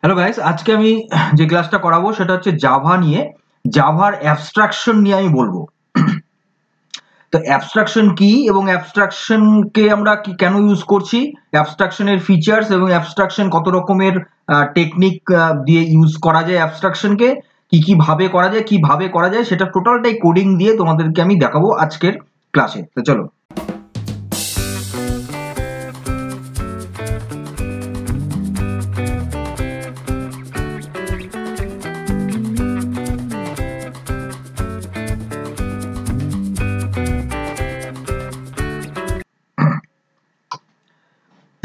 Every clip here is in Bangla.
হ্যালো গাইস, আজকে আমি যে ক্লাসটা করাবো সেটা হচ্ছে জাভা নিয়ে। জাভার অ্যাবস্ট্রাকশন নিয়ে আমি বলবো। তো অ্যাবস্ট্রাকশন কি এবং অ্যাবস্ট্রাকশনকে আমরা কি কেন ইউজ করছি, অ্যাবস্ট্রাকশনের ফিচার্স এবং অ্যাবস্ট্রাকশন কত রকমের টেকনিক দিয়ে ইউজ করা যায়, অ্যাবস্ট্রাকশনকে কিভাবে করা যায় সেটা টোটালটাই কোডিং দিয়ে তোমাদেরকে আমি দেখাবো আজকের ক্লাসে। তো চলো।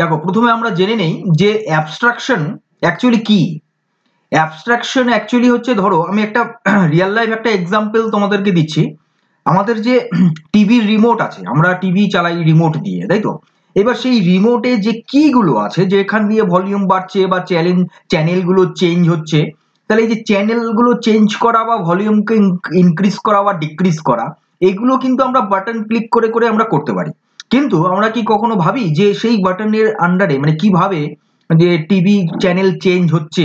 দেখো, প্রথমে আমরা জেনে নেই যে অ্যাবস্ট্রাকশন অ্যাকচুয়ালি কি। অ্যাবস্ট্রাকশন অ্যাকচুয়ালি হচ্ছে, ধরো আমি একটা রিয়েল লাইফ একটা এক্সাম্পল তোমাদেরকে দিচ্ছি। আমাদের যে টিভির রিমোট আছে, আমরা টিভি চালাই রিমোট দিয়ে, তাই তো? এবার সেই রিমোটে যে কিগুলো আছে, যেখান দিয়ে ভলিউম বাড়ছে বা চ্যানেলগুলো চেঞ্জ হচ্ছে, তাহলে এই যে চ্যানেলগুলো চেঞ্জ করা বা ভলিউমকে ইনক্রিজ করা বা ডিক্রিজ করা, এগুলো কিন্তু আমরা বাটন ক্লিক করে করে আমরা করতে পারি। কিন্তু আমরা কি কখনো ভাবি যে সেই বাটনের আন্ডারে মানে কিভাবে যে টিভি চ্যানেল চেঞ্জ হচ্ছে,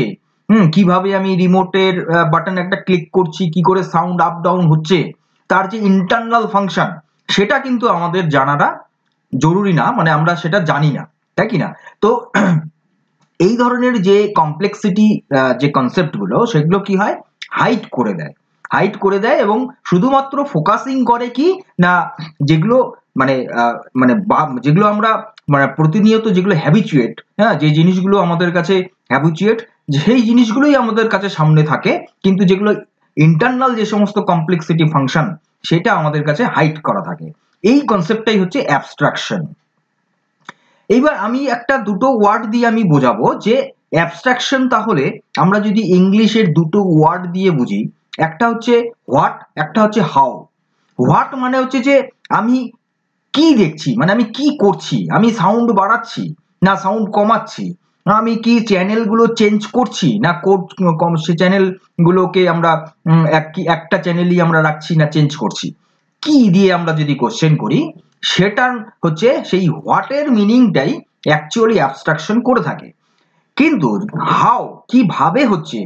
কিভাবে আমি রিমোটের বাটন একটা ক্লিক করছি, কি করে সাউন্ড আপ ডাউন হচ্ছে, তার যে ইন্টারনাল ফাংশন সেটা কিন্তু আমাদের জানাটা জরুরি না, মানে আমরা সেটা জানি না, তাই কি না? তো এই ধরনের যে কমপ্লেক্সিটি যে কনসেপ্ট গুলো, সেগুলো কি হয়, হাইড করে দেয় এবং শুধুমাত্র ফোকাসিং করে কি না, যেগুলো মানে যেগুলো আমরা মানে প্রতিনিয়ত যেগুলো হ্যাবিচুয়েট, হ্যাঁ, যে জিনিসগুলো আমাদের কাছে হ্যাবিচুয়েট, সেই জিনিসগুলোই আমাদের কাছে সামনে থাকে, কিন্তু যেগুলো ইন্টারনাল যে সমস্ত কমপ্লেক্সিটি ফাংশন, সেটা আমাদের কাছে হাইড করা থাকে। এই কনসেপ্টটাই হচ্ছে অ্যাবস্ট্রাকশন। এইবার আমি একটা দুটো ওয়ার্ড দিয়ে আমি বোঝাবো যে অ্যাবস্ট্রাকশন তাহলে আমরা যদি ইংলিশের দুটো ওয়ার্ড দিয়ে বুঝি, একটা হচ্ছে হোয়াট, একটা হচ্ছে হাউ। হোয়াট মানে হচ্ছে যে আমি কি দেখছি, মানে আমি কি করছি, আমি সাউন্ড বাড়াচ্ছি না সাউন্ড কমাচ্ছি, আমি কি চ্যানেলগুলো চেঞ্জ করছি না সে চ্যানেলগুলোকে আমরা একটা চ্যানেলই আমরা রাখছি না চেঞ্জ করছি, কি দিয়ে আমরা যদি কোশ্চেন করি, সেটা হচ্ছে সেই হোয়াটের মিনিংটাই অ্যাকচুয়ালি অ্যাবস্ট্রাকশন করে থাকে। কিন্তু হাউ, কিভাবে হচ্ছে,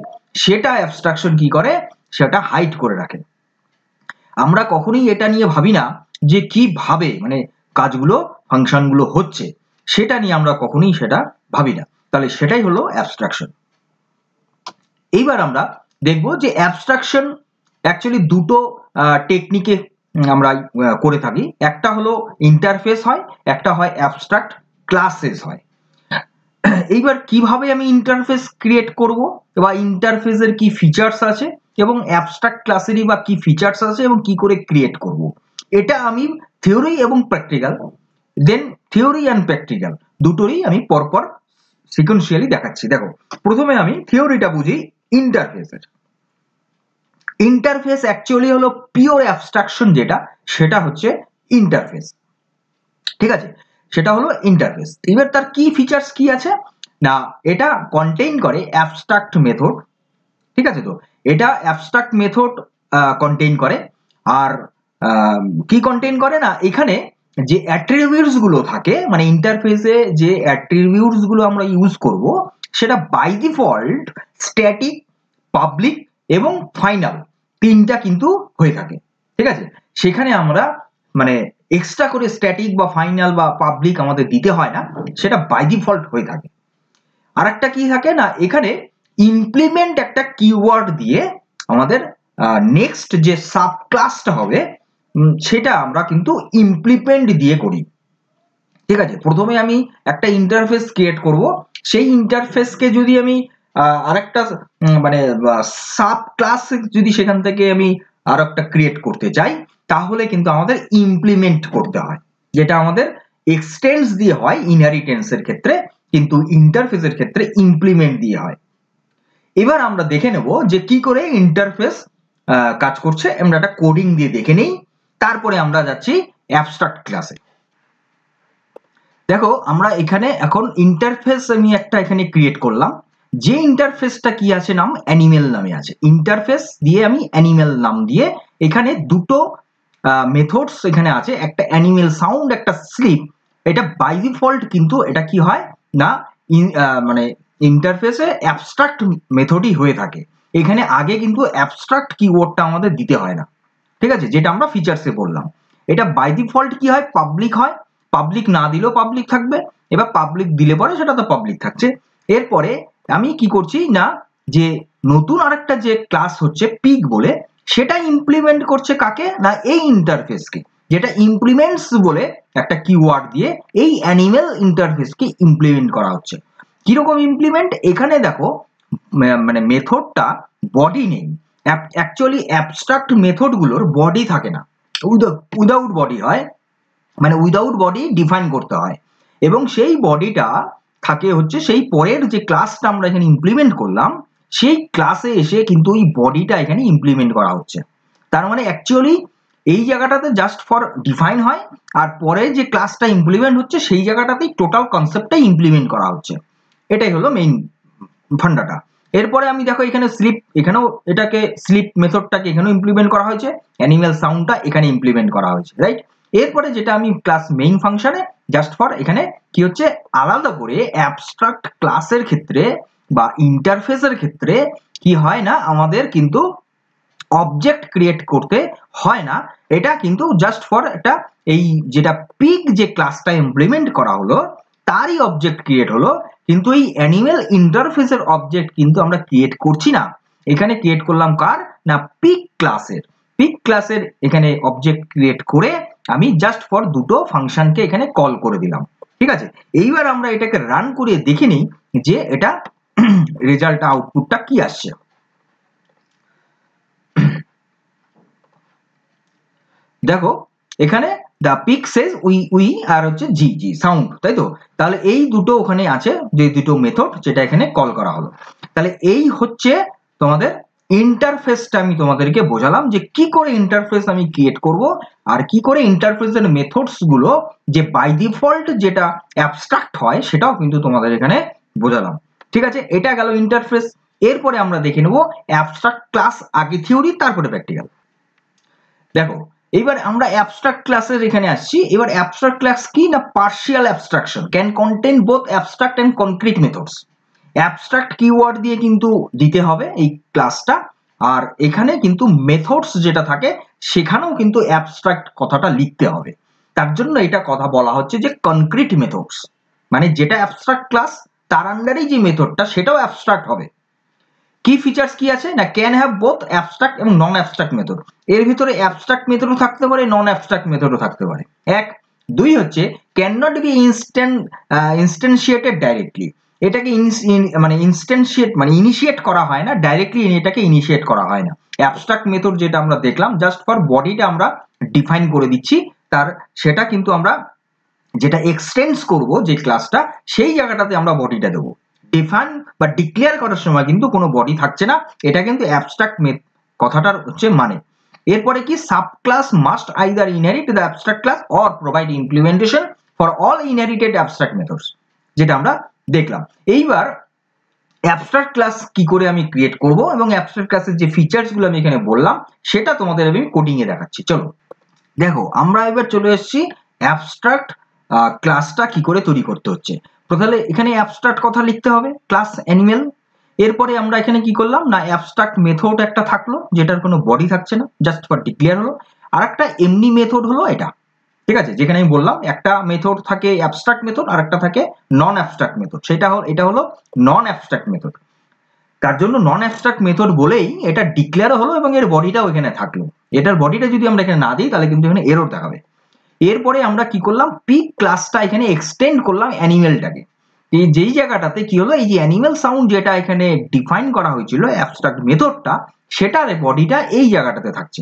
সেটা অ্যাবস্ট্রাকশন কি করে, সেটা হাইড করে রাখে। আমরা কখনোই এটা নিয়ে ভাবি না যে কিভাবে মানে কাজগুলো ফাংশনগুলো হচ্ছে, সেটা নিয়ে আমরা কখনোই সেটা ভাবি না। তাহলে সেটাই হলো অ্যাবস্ট্রাকশন। এইবার আমরা দেখব যে অ্যাবস্ট্রাকশন অ্যাকচুয়ালি দুটো টেকনিকে আমরা করে থাকি। একটা হলো ইন্টারফেস হয়, একটা হয় অ্যাবস্ট্রাক্ট ক্লাসেস হয়। এইবার কিভাবে আমি ইন্টারফেস ক্রিয়েট করব বা ইন্টারফেসের কি ফিচার্স আছে এবং অ্যাবস্ট্রাক্ট ক্লাসেরই বা কি ফিচার্স আছে এবং কি করে ক্রিয়েট করব, এটা আমি থিওরি এবং practical, then theory and practical দুটোরই আমি পরপর সিকোয়েন্সিয়ালি দেখাচ্ছি। দেখো, প্রথমে আমি থিওরিটা বুঝি ইন্টারফেসের। ইন্টারফেস অ্যাকচুয়ালি হলো পিওর অ্যাবস্ট্রাকশন, যেটা সেটা হচ্ছে ইন্টারফেস। ঠিক আছে, সেটা হলো ইন্টারফেস। এবার তার কি ফিচার্স কি আছে না, এটা কন্টেইন করে অ্যাবস্ট্রাক্ট মেথড। ঠিক আছে, তো এটা অ্যাবস্ট্রাক্ট মেথড কন্টেইন করে। আর কি কন্টেইন করে না, এখানে যে অ্যাট্রিবিউটস গুলো থাকে, মানে ইন্টারফেসে যে অ্যাট্রিবিউটস গুলো আমরা ইউজ করব, সেটা বাই ডিফল্ট স্ট্যাটিক, পাবলিক এবং ফাইনাল তিনটা কিন্তু হয়ে থাকে। ঠিক আছে, সেখানে আমরা মানে এক্সট্রা করে স্ট্যাটিক বা ফাইনাল বা পাবলিক আমাদের দিতে হয় না, সেটা বাই ডিফল্ট হয়ে থাকে। আর একটা কি থাকে না, এখানে ইমপ্লিমেন্ট একটা কিওয়ার্ড দিয়ে আমাদের নেক্সট যে সাব ক্লাসটা হবে সেটা আমরা কিন্তু ইমপ্লিমেন্ট দিয়ে করি। ঠিক আছে, প্রথমে আমি একটা ইন্টারফেস ক্রিয়েট করব, সেই ইন্টারফেসকে যদি আমি আরেকটা মানে সাব ক্লাস যদি সেখান থেকে আমি আর একটা ক্রিয়েট করতে চাই, তাহলে কিন্তু আমাদের ইমপ্লিমেন্ট করতে হয়, যেটা আমাদের এক্সটেন্স দিয়ে হয় ইনহেরিটেন্সের ক্ষেত্রে, কিন্তু ইন্টারফেসের ক্ষেত্রে ইমপ্লিমেন্ট দিয়ে হয়। এবার আমরা দেখে নেব যে কি করে ইন্টারফেস কাজ করছে, আমরা একটা কোডিং দিয়ে দেখে নেই, তারপরে আমরা যাচ্ছি অ্যাবস্ট্রাক্ট ক্লাসে। দেখো, আমরা এখানে এখন ইন্টারফেস আমি একটা এখানে ক্রিয়েট করলাম, যে ইন্টারফেসটা কি আছে নাম অ্যানিমেল নামে আছে। ইন্টারফেস দিয়ে আমি অ্যানিমেল নাম দিয়ে এখানে দুটো মেথডস এখানে আছে, একটা অ্যানিমেল সাউন্ড, একটা স্লিপ। এটা বাই ডিফল্ট কিন্তু এটা কি হয় না, মানে ইন্টারফেসে অ্যাবস্ট্রাক্ট মেথডই হয়ে থাকে। এখানে আগে কিন্তু অ্যাবস্ট্রাক্ট কিওয়ার্ডটা আমাদের দিতে হয় না, ঠিক আছে, যেটা আমরা ফিচার্সে বললাম। এটা বাই ডিফল্ট কি হয়, পাবলিক হয়, পাবলিক না দিলেও পাবলিক থাকবে, এবার পাবলিক দিলে পরে সেটা তো পাবলিক থাকছে। এরপরে আমি কি করছি না, যে নতুন আরেকটা যে ক্লাস হচ্ছে পিক বলে, সেটা ইমপ্লিমেন্ট করছে কাকে না, এই ইন্টারফেসকে, যেটা ইমপ্লিমেন্টস বলে একটা কিওয়ার্ড দিয়ে এই অ্যানিমেল ইন্টারফেসকে ইমপ্লিমেন্ট করা হচ্ছে। কিরকম ইমপ্লিমেন্ট, এখানে দেখো মানে মেথডটা বডি নেই, অ্যাকচুয়ালি অ্যাবস্ট্রাক্ট মেথডগুলোর বডি থাকে না, উইদাউট বডি হয়, মানে উইদাউট বডি ডিফাইন করতে হয়, এবং সেই বডিটা থাকে হচ্ছে সেই পরের যে ক্লাসটা আমরা এখানে ইমপ্লিমেন্ট করলাম সেই ক্লাসে এসে কিন্তু ওই বডিটা এখানে ইমপ্লিমেন্ট করা হচ্ছে। তার মানে অ্যাকচুয়ালি এই জায়গাটাতে জাস্ট ফর ডিফাইন হয়, আর পরে যে ক্লাসটা ইমপ্লিমেন্ট হচ্ছে সেই জায়গাটাতেই টোটাল কনসেপ্টটাই ইমপ্লিমেন্ট করা হচ্ছে। এটাই হলো মেইন ফান্ডাটা। এরপরে আমি দেখো এখানে স্লিপ, এখানেও এটাকে স্লিপ মেথডটাকে এখানেও ইমপ্লিমেন্ট করা হয়েছে, অ্যানিমেল সাউন্ডটা এখানে ইমপ্লিমেন্ট করা হয়েছে, রাইট। এরপরে যেটা আমি ক্লাস মেইন ফাংশনে জাস্ট ফর এখানে কি হচ্ছে, আলাদা করে অ্যাবস্ট্রাক্ট ক্লাসের ক্ষেত্রে বা ইন্টারফেসের ক্ষেত্রে কি হয় না, আমাদের কিন্তু অবজেক্ট ক্রিয়েট করতে হয় না, এটা কিন্তু জাস্ট ফর একটা এই যেটা পিক যে ক্লাসটা ইমপ্লিমেন্ট করা হলো তারই অবজেক্ট ক্রিয়েট হলো, কিন্তু এই অ্যানিমেল ইন্টারফেসের অবজেক্ট কিন্তু আমরা ক্রিয়েট করছি না, এখানে ক্রিয়েট করলাম কার না, পিক ক্লাসের। পিক ক্লাসের এখানে অবজেক্ট ক্রিয়েট করে আমি জাস্ট ফর দুটো ফাংশনকে এখানে কল করে দিলাম, ঠিক আছে। এইবার আমরা এটাকে রান করে দেখে নিই যে এটা রেজাল্ট আউটপুটটা কি আসছে। দেখো এখানে the pic says we are হচ্ছে জি জি সাউন্ড, তাই তো, তাহলে এই দুটো ওখানে আছে, যে দুটো মেথড যেটা এখানে কল করা হলো। তাহলে এই হচ্ছে তোমাদের ইন্টারফেসটা, আমি তোমাদেরকে বোঝালাম যে কি করে ইন্টারফেস আমি ক্রিয়েট করব, আর কি করে ইন্টারফেসের মেথডস গুলো যে বাই ডিফল্ট যেটা অ্যাবস্ট্রাক্ট হয় সেটাও কিন্তু তোমাদের এখানে বোঝালাম, ঠিক আছে। এটা গেল ইন্টারফেস। এরপরে আমরা দেখে নেব অ্যাবস্ট্রাক্ট ক্লাস, আগে থিওরি তারপরে প্র্যাকটিক্যাল। দেখো এবার আমরা অ্যাবস্ট্রাক্ট ক্লাসের এখানে আসছি। এবার অ্যাবস্ট্রাক্ট ক্লাস কি না, partial abstraction can contain both abstract and concrete methods. Abstract keyword দিয়ে কিন্তু দিতে হবে এই ক্লাসটা, আর এখানে কিন্তু মেথডস যেটা থাকে সেখানেও কিন্তু অ্যাবস্ট্রাক্ট কথাটা লিখতে হবে। তার জন্য এটা কথা বলা হচ্ছে যে কনক্রিট মেথডস, মানে যেটা অ্যাবস্ট্রাক্ট ক্লাস তার আন্ডারেই যে মেথডটা সেটাও অ্যাবস্ট্রাক্ট হবে। কি ফিচার্স কি আছে না, ক্যান হ্যাভ বোথ অ্যাবস্ট্রাক্ট এবং নন অ্যাবস্ট্রাক্ট মেথড। এর ভিতরে অ্যাবস্ট্রাক্ট মেথডও থাকতে পারে, নন অ্যাবস্ট্রাক্ট মেথডও থাকতে পারে। এক, দুই হচ্ছে ক্যান নট বি ইনস্ট্যান্সিয়েটেড ডাইরেক্টলি। এটাকে মানে ইনস্ট্যান্সিয়েট মানে ইনিশিয়েট করা হয় না ডাইরেক্টলি, এটাকে ইনিশিয়েট করা হয় না। অ্যাবস্ট্রাক্ট মেথড যেটা আমরা দেখলাম জাস্ট ফর বডিটা আমরা ডিফাইন করে দিচ্ছি, তার সেটা কিন্তু আমরা যেটা এক্সটেন্স করব যে ক্লাসটা সেই জায়গাটাতে আমরা বডিটা দেবো। ডিফাইন বা ডিক্লেয়ার করার সময় কিন্তু কোনো বডি থাকছে না, এটা কিন্তু অ্যাবস্ট্রাক্ট কথাটার হচ্ছে মানে। এরপরে কি, sub class must either inherit the abstract class or provide implementation for all inherited abstract methods, যেটা আমরা দেখলাম। এইবার অ্যাবস্ট্রাক্ট ক্লাস কি করে আমি ক্রিয়েট করব এবং অ্যাবস্ট্রাক্ট ক্লাসের যে ফিচার্স গুলো আমি এখানে বললাম সেটা তোমাদের আমি কোডিং এ দেখাচ্ছি। চলো দেখো আমরা এবার চলে এসেছি অ্যাবস্ট্রাক্ট ক্লাসটা কি করে তৈরি করতে হচ্ছে। তাহলে এখানে অ্যাবস্ট্রাক্ট কথা লিখতে হবে, ক্লাস অ্যানিমেল। এরপরে আমরা এখানে কি করলাম না, অ্যাবস্ট্রাক্ট মেথড একটা থাকলো যেটার কোনো বডি থাকছে না, জাস্ট ফর ডিক্লেয়ার হলো। আর একটা এমনি মেথড হলো এটা, ঠিক আছে, যেখানে আমি বললাম একটা মেথড থাকে অ্যাবস্ট্রাক্ট মেথড আর একটা থাকে নন অ্যাবস্ট্রাক্ট মেথড, সেটা হলো এটা হলো নন অ্যাবস্ট্রাক্ট মেথড। তার জন্য নন অ্যাবস্ট্রাক্ট মেথড বলেই এটা ডিক্লেয়ার হলো এবং এর বডিটাও এখানে থাকলো। এটার বডিটা যদি আমরা এখানে না দিই তাহলে কিন্তু এখানে এরর দেখাবে। এরপরে আমরা কি করলাম, পিক ক্লাসটা এখানে এক্সটেন্ড করলাম অ্যানিমেলটাকে। এই যেই জায়গাটাতে কি হলো, এই যে অ্যানিমেল সাউন্ড যেটা এখানে ডিফাইন করা হয়েছিল অ্যাবস্ট্রাক্ট মেথডটা, সেটার বডিটা এই জায়গাটাতে থাকছে।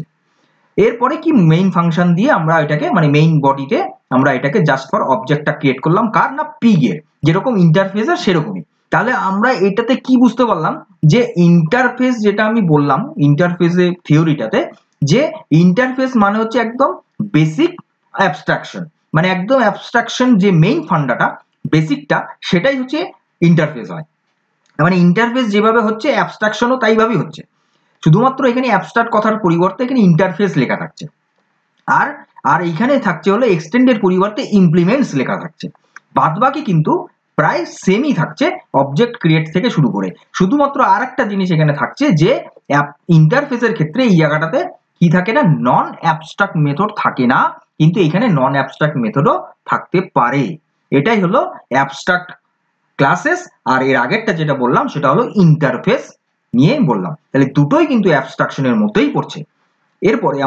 এরপরে কি, মেইন ফাংশন দিয়ে আমরা এটাকে মানে মেইন বডিতে আমরা এটাকে জাস্ট ফর অবজেক্টটা ক্রিয়েট করলাম কার না, পিগ এর, যেরকম ইন্টারফেসের সেরকমই। তাহলে আমরা এটাতে কি বুঝতে পারলাম যে ইন্টারফেস যেটা আমি বললাম ইন্টারফেসের থিওরিটাতে, যে ইন্টারফেস মানে হচ্ছে একদম বেসিক অ্যাবস্ট্রাকশন, মানে একদম অ্যাবস্ট্রাকশন যে মেইন ফান্ডাটা বেসিকটা সেটাই হচ্ছে ইন্টারফেস হয়। মানে ইন্টারফেস যেভাবে হচ্ছে অ্যাবস্ট্রাকশনও তাইভাবেই হচ্ছে, শুধুমাত্র এখানে অ্যাবস্ট্রাক্ট কথার পরিবর্তে এখানে ইন্টারফেস লেখা থাকছে, আর আর এইখানে থাকছে হলো এক্সটেন্ডের পরিবর্তে ইমপ্লিমেন্টস লেখা থাকছে। বাদবাকি কিন্তু প্রায় সেমই থাকছে অবজেক্ট ক্রিয়েট থেকে শুরু করে। শুধুমাত্র আর একটা জিনিস এখানে থাকছে যে ইন্টারফেসের ক্ষেত্রে এই জায়গাটাতে কি থাকে না, নন অ্যাবস্ট্রাক্ট মেথড থাকে না, কিন্তু এখানে নন অ্যাবস্ট্রাক্ট মেথডও থাকতে পারে। এটাই হলো অ্যাবস্ট্রাক্ট ক্লাসেস। আর এর আগেরটা যেটা বললাম সেটা হলো ইন্টারফেস নিয়ে বললাম। তাহলে দুটোই কিন্তু অ্যাবস্ট্রাকশনের মধ্যেই পড়ছে। এরপরে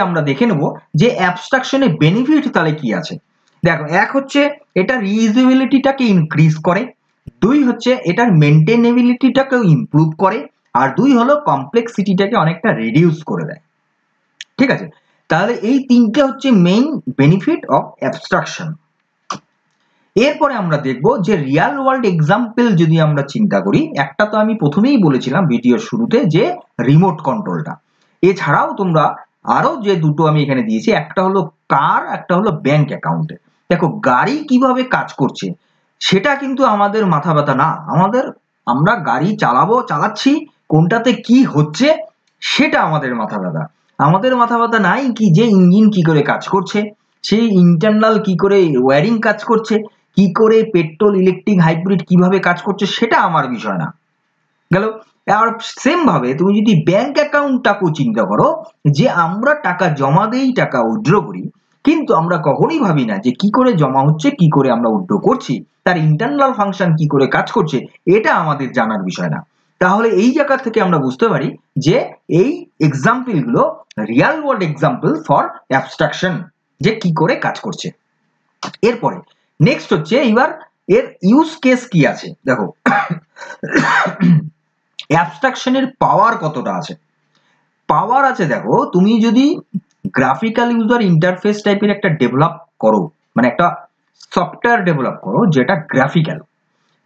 আমরা দেখে নেব যে অ্যাবস্ট্রাকশনের বেনিফিট তাহলে কি আছে। দেখো, এক হচ্ছে এটা রিউজেবিলিটিটাকে ইনক্রিজ করে, দুই হচ্ছে এটার মেনটেনেবিলিটিটাকে ইমপ্রুভ করে, আর দুই হলো কমপ্লেক্সিটিটাকে অনেকটা রিডিউস করে দেয়। ঠিক আছে, তাহলে এই তিনটে হচ্ছে মেইন বেনিফিট অফ অ্যাবস্ট্রাকশন। এরপরে আমরা দেখব যে রিয়েল ওয়ার্ল্ড এক্সাম্পল যদি আমরা চিন্তা করি, একটা তো আমি প্রথমেই বলেছিলাম ভিডিওর শুরুতে যে রিমোট কন্ট্রোলটা। এছাড়াও তোমরা আরো যে দুটো আমি এখানে দিয়েছি, একটা হলো কার, একটা হলো ব্যাংক অ্যাকাউন্টে। দেখো, গাড়ি কিভাবে কাজ করছে সেটা কিন্তু আমাদের মাথা ব্যথা না। আমরা গাড়ি চালাচ্ছি, কোনটাতে কি হচ্ছে সেটা আমাদের মাথা ব্যথা। আমাদের মাথা ব্যথা নাই কি যে ইঞ্জিন কি করে কাজ করছে, সেই ইন্টারনাল কি করে ওয়্যারিং কাজ করছে, কি করে পেট্রোল ইলেকট্রিক হাইব্রিড কিভাবে কাজ করছে, সেটা আমার বিষয় না। গেল। আর সেম ভাবে তুমি যদি ব্যাংক অ্যাকাউন্টটাকেও চিন্তা করো, যে আমরা টাকা জমা দেই, টাকা উইথড্র করি, কিন্তু আমরা কখনোই ভাবি না যে কি করে জমা হচ্ছে, কি করে আমরা উইথড্র করছি, তার ইন্টারনাল ফাংশন কি করে কাজ করছে, এটা আমাদের জানার বিষয় না। তাহলে এই জায়গা থেকে আমরা বুঝতে পারি যে এই এক্সাম্পল গুলো real world example for abstraction, যে কি করে কাজ করছে। এরপরে নেক্সট হচ্ছে এবার এর ইউজ কেস কি আছে। দেখো, অ্যাবস্ট্রাকশনের পাওয়ার কতটা আছে। পাওয়ার আছে, দেখো তুমি যদি গ্রাফিক্যাল ইউজার ইন্টারফেস টাইপের একটা ডেভেলপ করো, মানে একটা সফটওয়্যার ডেভেলপ করো যেটা গ্রাফিক্যাল,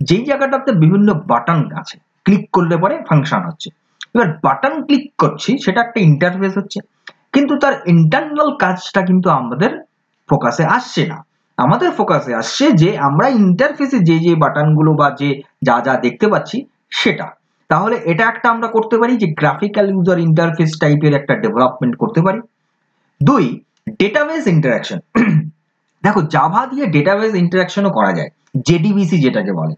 যেই জায়গাটাতে বিভিন্ন বাটন আছে, ক্লিক করলে পরে ফাংশন হচ্ছে। এবার বাটন ক্লিক করছি, সেটা একটা ইন্টারফেস হচ্ছে, কিন্তু তার ইন্টারনাল কাজটা কিন্তু আমাদের ফোকাসে আসছে না। আমাদের ফোকাসে আসছে যে আমরা ইন্টারফেসে যে যে বাটনগুলো বা যে যা যা দেখতে পাচ্ছি সেটা। তাহলে এটা একটা আমরা করতে পারি যে গ্রাফিক্যাল ইউজার ইন্টারফেস টাইপের একটা ডেভেলপমেন্ট করতে পারি। দুই, ডেটাবেস ইন্টারাকশন। দেখো, জাভা দিয়ে ডেটাবেস ইন্টারাকশনও করা যায়, জেডিবিসি যেটাকে বলে,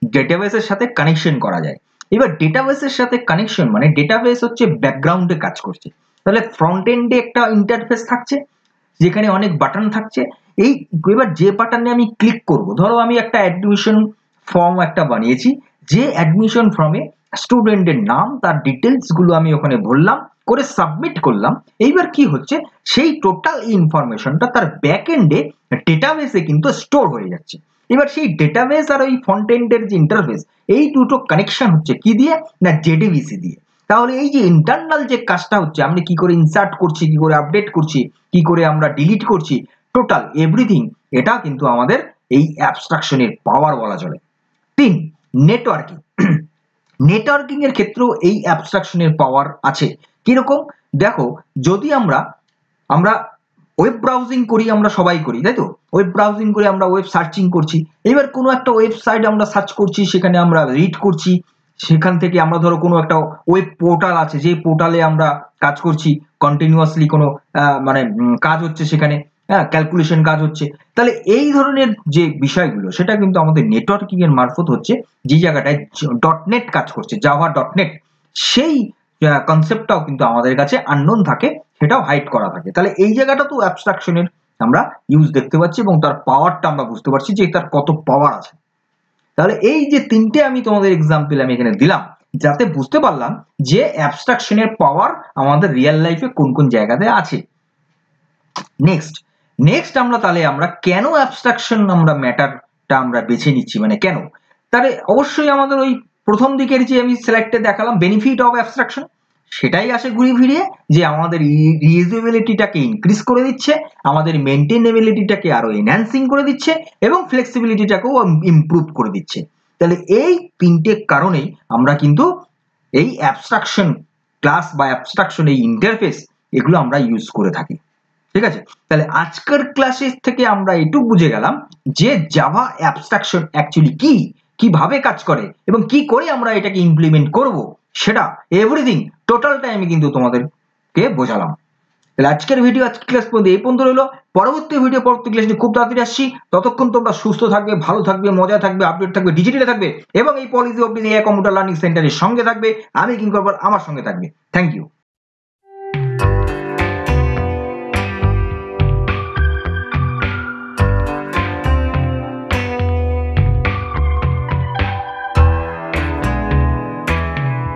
ডেটাবেসের সাথে কানেকশন করা যায়। এবার ডেটাবেসের সাথে কানেকশন মানে ডেটাবেস হচ্ছে ব্যাকগ্রাউন্ডে কাজ করছে, তাহলে ফ্রন্ট এন্ডে একটা ইন্টারফেস থাকছে যেখানে অনেক বাটন থাকছে। এবার যে বাটনে আমি ক্লিক করব, ধরো আমি একটা অ্যাডমিশন ফর্ম একটা বানিয়েছি, যে অ্যাডমিশন ফর্মে স্টুডেন্টের নাম, তার ডিটেলস গুলো আমি ওখানে ভরলাম, করে সাবমিট করলাম। এইবার কি হচ্ছে, সেই টোটাল ইনফরমেশনটা তার ব্যাক এন্ডে ডেটাবেসে কিন্তু স্টোর হয়ে যাচ্ছে। এবার সেই ডেটাবেস আর ওই ফ্রন্ট এন্ডের যে ইন্টারফেস, এই দুটো কানেকশন হচ্ছে কি দিয়ে না, জেডিবিসি দিয়ে। তাহলে এই যে ইন্টারনাল যে কাজটা হচ্ছে, আমরা কি করে ইনসার্ট করছি, কি করে আপডেট করছি, কি করে আমরা ডিলিট করছি, টোটাল এভরিথিং, এটা কিন্তু আমাদের এই অ্যাবস্ট্রাকশনের পাওয়ার বলা চলে। তিন, নেটওয়ার্কিং। নেটওয়ার্কিং এর ক্ষেত্রেও এই অ্যাবস্ট্রাকশনের পাওয়ার আছে। কিরকম, দেখো, যদি আমরা ওয়েব ব্রাউজিং করি, আমরা সবাই করি, তাই তো? ওয়েব ব্রাউজিং করে আমরা ওয়েব সার্চিং করছি। এবার কোনো একটা ওয়েবসাইট আমরা সার্চ করছি, সেখানে আমরা রিড করছি, সেখান থেকে আমরা ধরো কোনো একটা ওয়েব পোর্টাল আছে, যে পোর্টালে আমরা কাজ করছি, কন্টিনিউয়াসলি কোনো মানে কাজ হচ্ছে সেখানে, ক্যালকুলেশন কাজ হচ্ছে। তাহলে এই ধরনের যে বিষয়গুলো, সেটা কিন্তু আমাদের নেটওয়ার্কিং এর মারফত হচ্ছে। যে জায়গাটায় ডটনেট কাজ করছে, জাভা ডটনেট, সেই কনসেপ্টটাও কিন্তু আমাদের কাছে আননোন থাকে, সেটাও হাইড করা থাকে। তাহলে এই জায়গাটা তো অ্যাবস্ট্রাকশনের আমরা ইউজ দেখতে পাচ্ছি, এবং তার পাওয়ারটা আমরা বুঝতে পারছি যে তার কত পাওয়ার আছে। তাহলে এই যে তিনটে আমি তোমাদের এক্সাম্পল আমি এখানে দিলাম, যাতে বুঝতে পারলাম যে অ্যাবস্ট্রাকশনের পাওয়ার আমাদের রিয়েল লাইফে কোন কোন জায়গাতে আছে। নেক্সট আমরা কেন অ্যাবস্ট্রাকশন আমরা ম্যাটারটা আমরা বেছে নিচ্ছি, মানে কেন। তাহলে অবশ্যই আমাদের ওই প্রথম দিকের যে আমি সিলেক্টে দেখালাম বেনিফিট অফ অ্যাবস্ট্রাকশন, সেটাই আসে ঘুরিয়ে ফিরিয়ে, যে আমাদের রিউজেবিলিটিটাকে ইনক্রিজ করে দিচ্ছে, আমাদের মেনটেনেবিলিটিটাকে আরো এনহ্যান্সিং করে দিচ্ছে, এবং ফ্লেক্সিবিলিটিটাকেও ইমপ্রুভ করে দিচ্ছে। তাহলে এই তিনটে কারণেই আমরা কিন্তু এই অ্যাবস্ট্রাকশন ক্লাস বা অ্যাবস্ট্রাকশন এই ইন্টারফেস, এগুলো আমরা ইউজ করে থাকি। ঠিক আছে, তাহলে আজকের ক্লাসের থেকে আমরা এটুকু বুঝে গেলাম যে জাভা অ্যাবস্ট্রাকশন অ্যাকচুয়ালি কি, কিভাবে কাজ করে, এবং কি করে আমরা এটাকে ইমপ্লিমেন্ট করব, সেটা এভরিথিং টোটালটাই আমি কিন্তু তোমাদেরকে বোঝালাম। তাহলে আজকের ক্লাস পর্যন্ত এই পর্যন্ত রইলো। পরবর্তী ক্লাস নিয়ে খুব তাড়াতাড়ি আসছি। ততক্ষণ তোমরা সুস্থ থাকবে, ভালো থাকবে, মজা থাকবে, আপডেট থাকবে, ডিজিটালে থাকবে এবং এই policy of AI computer learning সেন্টারের সঙ্গে থাকবে। আমি কিংকর আমার সঙ্গে থাকবে। Thank you.